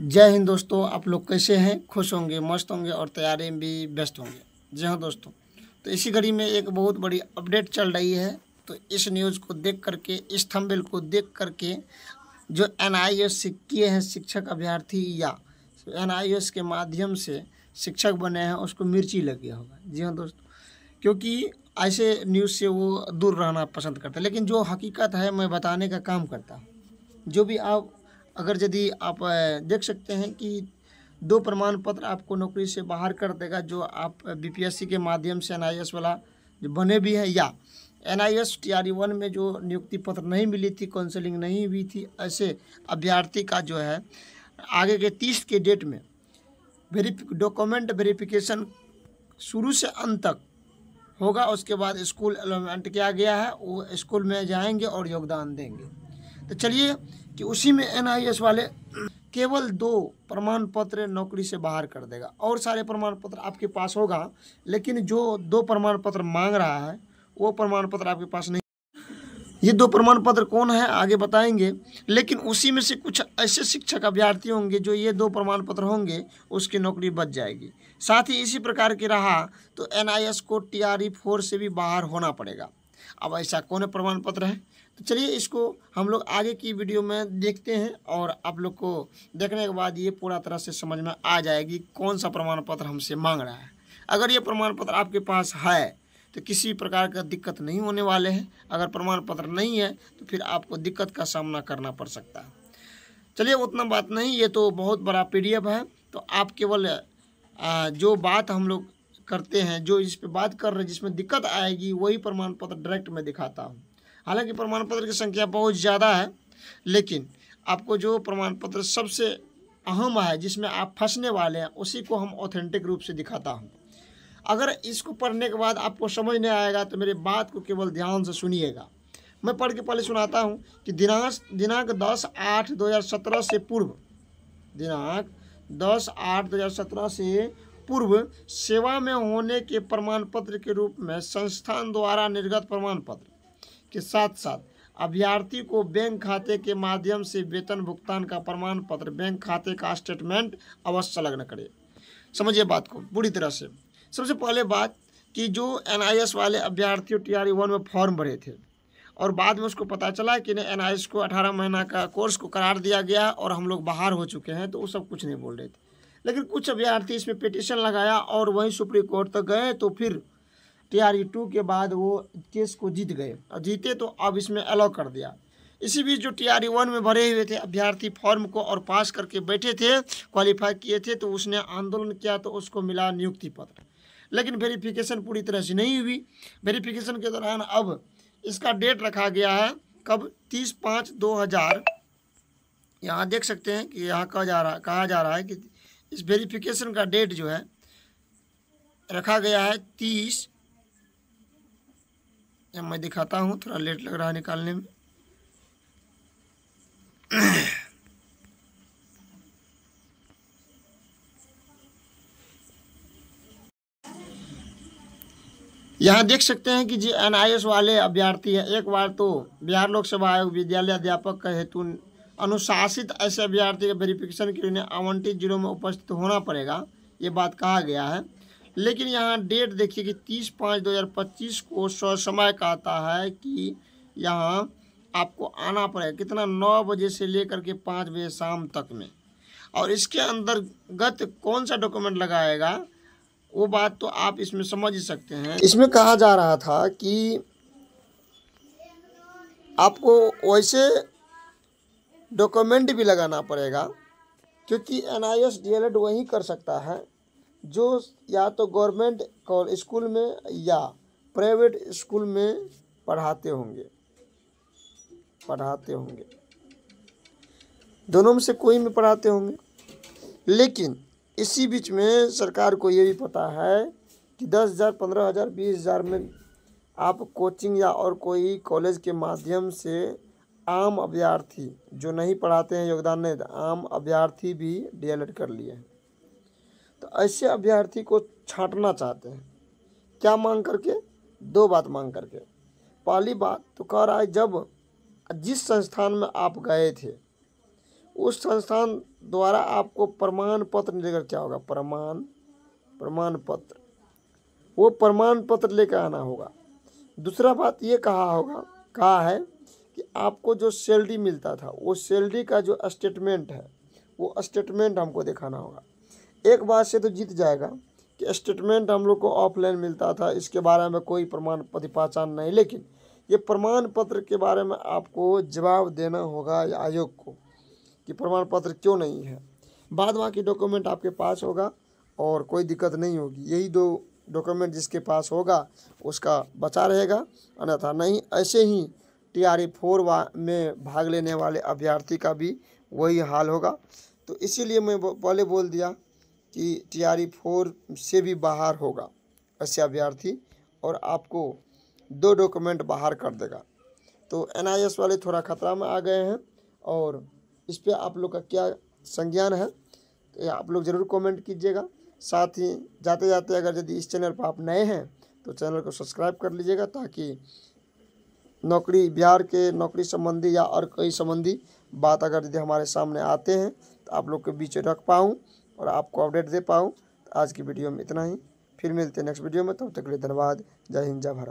जय हिंद दोस्तों, आप लोग कैसे हैं? खुश होंगे, मस्त होंगे और तैयारी में भी व्यस्त होंगे। जी हाँ दोस्तों, तो इसी घड़ी में एक बहुत बड़ी अपडेट चल रही है। तो इस न्यूज़ को देख करके, इस थंबनेल को देख करके जो NIOS से किए हैं शिक्षक अभ्यर्थी या NIOS के माध्यम से शिक्षक बने हैं उसको मिर्ची लग गया होगा। जी हाँ दोस्तों, क्योंकि ऐसे न्यूज़ से वो दूर रहना पसंद करते हैं, लेकिन जो हकीकत है मैं बताने का काम करता हूँ। जो भी आप अगर यदि आप देख सकते हैं कि 2 प्रमाण पत्र आपको नौकरी से बाहर कर देगा, जो आप BPSC के माध्यम से NIOS वाला जो बने भी हैं या NIOS TRE-1 में जो नियुक्ति पत्र नहीं मिली थी, काउंसलिंग नहीं हुई थी, ऐसे अभ्यर्थी का जो है आगे के 30 के डेट में डॉक्यूमेंट वेरिफिकेशन शुरू से अंत तक होगा। उसके बाद स्कूल अलॉटमेंट किया गया है, वो स्कूल में जाएंगे और योगदान देंगे। तो चलिए कि उसी में NIOS वाले केवल 2 प्रमाण पत्र नौकरी से बाहर कर देगा और सारे प्रमाण पत्र आपके पास होगा, लेकिन जो 2 प्रमाण पत्र मांग रहा है वो प्रमाण पत्र आपके पास नहीं। ये 2 प्रमाण पत्र कौन है आगे बताएंगे, लेकिन उसी में से कुछ ऐसे शिक्षक अभ्यर्थी होंगे जो ये 2 प्रमाण पत्र होंगे, उसकी नौकरी बच जाएगी। साथ ही इसी प्रकार की रहा तो NIOS को TRE-4 से भी बाहर होना पड़ेगा। अब ऐसा कौन प्रमाण पत्र है, तो चलिए इसको हम लोग आगे की वीडियो में देखते हैं और आप लोग को देखने के बाद ये पूरा तरह से समझ में आ जाएगी कौन सा प्रमाण पत्र हमसे मांग रहा है। अगर ये प्रमाण पत्र आपके पास है तो किसी प्रकार का दिक्कत नहीं होने वाले हैं। अगर प्रमाण पत्र नहीं है तो फिर आपको दिक्कत का सामना करना पड़ सकता है। चलिए उतना बात नहीं, ये तो बहुत बड़ा PDF है। तो आप केवल जो बात हम लोग करते हैं, जो इस पे बात कर रहे हैं, जिसमें दिक्कत आएगी वही प्रमाण पत्र डायरेक्ट में दिखाता हूँ। हालांकि प्रमाण पत्र की संख्या बहुत ज़्यादा है, लेकिन आपको जो प्रमाण पत्र सबसे अहम है, जिसमें आप फंसने वाले हैं, उसी को हम ऑथेंटिक रूप से दिखाता हूँ। अगर इसको पढ़ने के बाद आपको समझ नहीं आएगा तो मेरी बात को केवल ध्यान से सुनिएगा। मैं पढ़ के पहले सुनाता हूँ कि दिनांक 10/8/2017 से पूर्व, दिनांक 10/8/2017 से पूर्व सेवा में होने के प्रमाण पत्र के रूप में संस्थान द्वारा निर्गत प्रमाण पत्र के साथ साथ अभ्यर्थी को बैंक खाते के माध्यम से वेतन भुगतान का प्रमाण पत्र, बैंक खाते का स्टेटमेंट अवश्य संलग्न करें। समझिए बात को पूरी तरह से। सबसे पहले बात कि जो NIOS वाले अभ्यर्थियों TRE-1 में फॉर्म भरे थे और बाद में उसको पता चला कि NIOS को 18 महीना का कोर्स को करार दिया गया और हम लोग बाहर हो चुके हैं, तो वो सब कुछ नहीं बोल रहे थे। लेकिन कुछ अभ्यर्थी इसमें पिटीशन लगाया और वहीं सुप्रीम कोर्ट तक गए, तो फिर TRE-2 के बाद वो केस को जीत गए और जीते तो अब इसमें अलाउ कर दिया। इसी बीच जो TRE-1 में भरे हुए थे अभ्यर्थी फॉर्म को और पास करके बैठे थे, क्वालिफाई किए थे, तो उसने आंदोलन किया तो उसको मिला नियुक्ति पत्र। लेकिन वेरिफिकेशन पूरी तरह से नहीं हुई। वेरिफिकेशन के दौरान अब इसका डेट रखा गया है कब, 30/5/2000। यहाँ देख सकते हैं कि यहाँ कहा जा रहा है कि इस वेरिफिकेशन का डेट जो है रखा गया है 30। मैं दिखाता हूँ, थोड़ा लेट लग रहा है निकालने में। यहाँ देख सकते हैं कि जी NIOS वाले अभ्यर्थी है। एक बार तो बिहार लोक सेवा आयोग विद्यालय अध्यापक का हेतु अनुशासित ऐसे अभ्यर्थी के वेरिफिकेशन के लिए आवंटित जिलों में उपस्थित होना पड़ेगा, ये बात कहा गया है। लेकिन यहाँ डेट देखिए कि 30/5/2025 को समय कहता है कि यहाँ आपको आना पड़ेगा कितना, 9 बजे से लेकर के 5 बजे शाम तक में। और इसके अंतर्गत कौन सा डॉक्यूमेंट लगाएगा वो बात तो आप इसमें समझ ही सकते हैं। इसमें कहा जा रहा था कि आपको वैसे डॉक्यूमेंट भी लगाना पड़ेगा, क्योंकि NIOS DLED वही कर सकता है जो या तो गवर्नमेंट स्कूल में या प्राइवेट स्कूल में पढ़ाते होंगे, दोनों में से कोई में पढ़ाते होंगे। लेकिन इसी बीच में सरकार को ये भी पता है कि 10,000, 15,000, 20,000 में आप कोचिंग या और कोई कॉलेज के माध्यम से आम अभ्यर्थी जो नहीं पढ़ाते हैं, योगदान नहीं, आम अभ्यर्थी भी DLED कर लिए हैं। तो ऐसे अभ्यर्थी को छांटना चाहते हैं। क्या मांग करके? 2 बात मांग करके। पहली बात तो कह रहा है जब जिस संस्थान में आप गए थे उस संस्थान द्वारा आपको प्रमाण पत्र लेकर क्या होगा, प्रमाण पत्र, वो प्रमाण पत्र लेकर आना होगा। दूसरा बात ये कहा है कि आपको जो सैलरी मिलता था वो सैलरी का जो स्टेटमेंट है वो स्टेटमेंट हमको दिखाना होगा। एक बात से तो जीत जाएगा कि स्टेटमेंट हम लोग को ऑफलाइन मिलता था, इसके बारे में कोई प्रमाण पत्र पहचान नहीं, लेकिन ये प्रमाण पत्र के बारे में आपको जवाब देना होगा आयोग को कि प्रमाण पत्र क्यों नहीं है। बाद बाकी डॉक्यूमेंट आपके पास होगा और कोई दिक्कत नहीं होगी। यही 2 डॉक्यूमेंट जिसके पास होगा उसका बचा रहेगा, अन्यथा नहीं। ऐसे ही TRE 4 में भाग लेने वाले अभ्यर्थी का भी वही हाल होगा। तो इसीलिए मैं पहले बोल दिया कि TRE 4 से भी बाहर होगा ऐसे अभ्यर्थी और आपको 2 डॉक्यूमेंट बाहर कर देगा। तो NIS वाले थोड़ा खतरा में आ गए हैं और इस पर आप लोग का क्या संज्ञान है तो आप लोग ज़रूर कमेंट कीजिएगा। साथ ही जाते जाते अगर यदि इस चैनल पर आप नए हैं तो चैनल को सब्सक्राइब कर लीजिएगा, ताकि बिहार के नौकरी संबंधी या और कई संबंधी बात अगर यदि हमारे सामने आते हैं तो आप लोग के बीच रख पाऊँ और आपको अपडेट दे पाऊँ। तो आज की वीडियो में इतना ही, फिर मिलते हैं नेक्स्ट वीडियो में, तब तक के लिए धन्यवाद। जय हिंद, जय भारत।